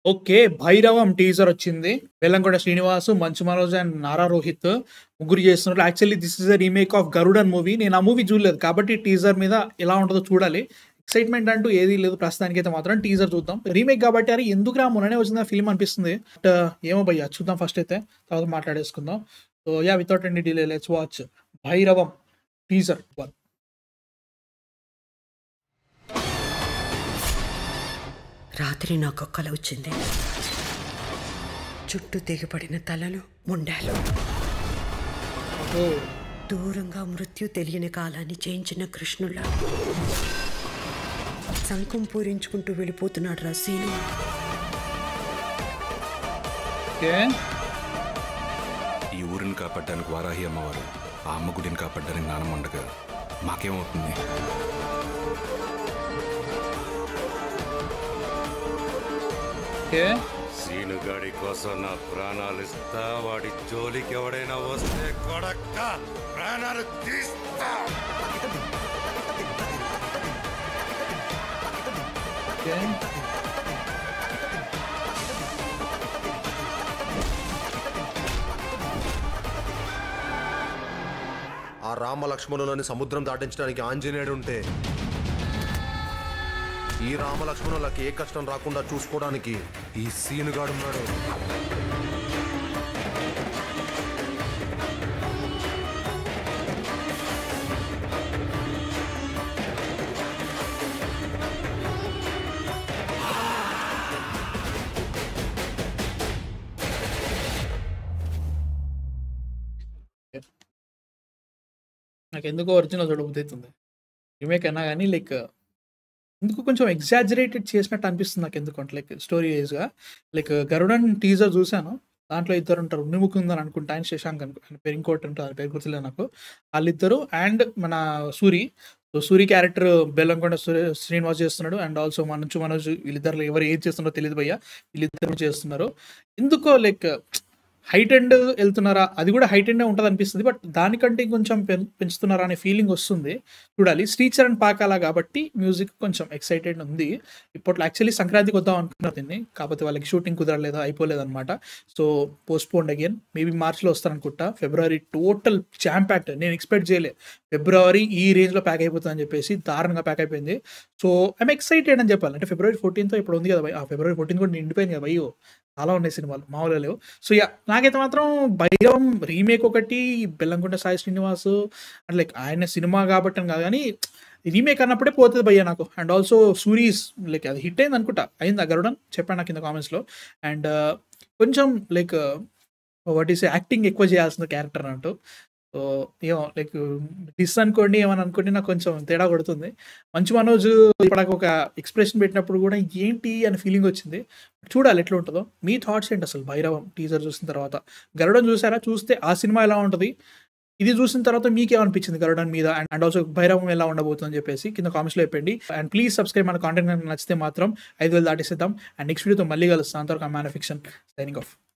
Okay. 'Bhairavam' teaser వచ్చింది. Bellamkonda Srinivasu, Manchu Manoj and Nara Rohit ముగ్గురు చేస్తున్నారు. Actually this is a remake of 'Garudan' movie. నేను ఆ మూవీ చూడలేదు. కాబట్టి టీజర్ మీద ఎలా ఉంటదో చూడాలి. ఎక్సైట్‌మెంట్ అంటూ ఏదీ లేదు ప్రస్తుతానికైతే మాత్రం. టీజర్ చూద్దాం. రీమేక్ కాబట్టి అరే ఎందుకురా మొన్ననే వచ్చిందా ఫిల్మ్ అనిపిస్తుంది. బట్ ఏమో భయ్యా చూద్దాం ఫస్ట్ అయితే. తర్వాత మాట్లాడేసుకుందాం. So yeah! Without any delay let's watch 'Bhairavam' teaser 1. రాత్రి నాకు కల వచ్చింది. చుట్టూ తెగిపడిన తలలు, మొండాలు. ఓహ్! దూరంగా మృత్యు తెలియని కాలాన్ని చేయించిన కృష్ణుళ్ళ శంఖం పూరించుకుంటూ వెళ్ళిపోతున్నాడు రా సీను. ఓకే. ఈ ఊరిని కాపాడడానికి వారాహి అమ్మవారు, ఆ అమ్మ గుడిని కాపాడడానికి నానమ్మ ఉండగా మాకేమవుతుంది? ఓకే. సీనుగాడి కోసం నా ప్రాణాలు ఇస్తా. వాడి జోలికి ఎవడైనా వస్తే కొడక్క ప్రాణాలు తీస్తా. ఓకే. ఆ రామ లక్ష్మణులని సముద్రం దాటించడానికి ఆంజనేయుడు ఉంటే ఈ రామ లక్ష్మణులకి ఏ కష్టం రాకుండా చూసుకోవడానికి ఈ సీనుగాడున్నాడు. నాకెందుకో ఒరిజినల్ చూడబుద్దయితుంది. రీమేక్ అయినా గానీ ఎందుకో కొంచెం ఎగ్జాజరేటెడ్ చేసినట్టు అనిపిస్తుంది నాకెందుకో అంటే స్టోరీ వైస్‌గా. 'గరుడన్' టీజర్ చూసాను. దాంట్లో ఇద్దరుంటారు. 'ఉన్నిముకుందన్' అని అనుకుంటా. ఆయన 'శశాంక్' ఆయన పేరు ఇంకోటి ఉంటది. ఆయన పేరు గుర్తులేదు నాకు. ఆళ్ళిద్దరు అండ్ మన 'సూరి'. సో 'సూరి' క్యారెక్టర్ బెల్లంకొండ శ్రీనివాస్ చేస్తున్నాడు. అండ్ ఆల్సో మంచు మనోజ్ వీళ్ళిద్దరిలో ఎవరు ఏది చేస్తున్నారో తెలీదు భయ్యా. వీళ్ళిద్దరు చేస్తున్నారు. ఎందుకో హైట్ ఎండ్ ఎళ్తున్నారా? అది కూడా హైట్ ఎండే ఉంటదనిపిస్తది. బట్ దానికంటే కొంచెం పెంచుతున్నారా అనే ఫీలింగ్ వస్తుంది. చూడాలి. 'శ్రీచరణ్ పాకాల' కాబట్టి మ్యూజిక్ కొంచెం ఎక్సైటెడ్ ఉంది. ఇప్పట్లో యాక్చువల్లీ సంక్రాంతికి వద్దాం అనుకున్నారు దీన్ని. కాకపోతే వాళ్ళకి షూటింగ్ కుదరలేదు. అయిపోలేదనమాట. So postponed again. మేబీ మార్చ్‌లో వస్తారనుకుంటా. ఫిబ్రవరి టోటల్ జామ్ ప్యాక్డ్. నేను ఎక్స్‌పెక్ట్ చేయలే. ఫిబ్రవరి ఈ రేంజ్‌లో ప్యాక్ అయిపోతదని చెప్పేసి దారుణంగా ప్యాక్ అయిపోయింది. సో ఐయామ్ ఎక్సైటెడ్ అని చెప్పాలి. అంటే ఫిబ్రవరి 14థ్ ఇప్పుడు ఉంది కదా భయ్. ఫిబ్రవరి 14థ్ కూడా నిండిపోయింది కదా భయ్యో! చాలా ఉన్నాయి సినిమాలు. మామూలుగా లేవు. So yeah! నాకైతే మాత్రం 'భైరవం' రీమేక్ ఒకటి, బెల్లంకొండ సాయి శ్రీనివాసు అండ్ ఆయన సినిమా కాబట్టి అని కాదు గానీ రీమేక్ అన్నప్పుడే పోతది భయ్యా నాకు. అండ్ ఆల్సో 'సూరీస్' అది హిట్ అయింది అనుకుంటా. అయిందా 'గరుడన్'? చెప్పండి నాకు కింద కామెంట్స్‌లో. అండ్ కొంచెం వాట్ ఈస్ యాక్టింగ్ ఎక్కువ చేయాల్సిన క్యారెక్టర్ అన్నట్టు. సో ఏమో డిస్ అనుకోండి, ఏమని అనుకోండి నాకు కొంచెం తేడా కొడుతుంది. మంచు మనోజ్ ఇప్పటిదాకా ఒక ఎక్స్‌ప్రెషన్ పెట్టినప్పుడు కూడా ఏంటి అని ఫీలింగ్ వచ్చింది. చూడాలి ఎట్లా ఉంటదో. మీ థాట్స్ ఏంటి అసలు 'భైరవం' టీజర్ చూసిన తర్వాత? 'గరుడన్' చూసారా? చూస్తే ఆ సినిమా ఎలా ఉంటది? ఇది చూసిన తర్వాత మీకేమనిపించింది 'గరుడన్' మీద? అండ్ ఆల్సో 'భైరవం' ఎలా ఉండబోతుందని చెప్పేసి కింద కామెంట్స్‌లో చెప్పండి. And please subscribe. మన కాంటెంట్ కనుక నచ్చితే మాత్రం 5,000 దాటేసేద్దాం. అండ్ నెక్స్ట్ వీడియోతో మళ్ళీ కలుస్తాం. అంతవరకు man of fiction signing off.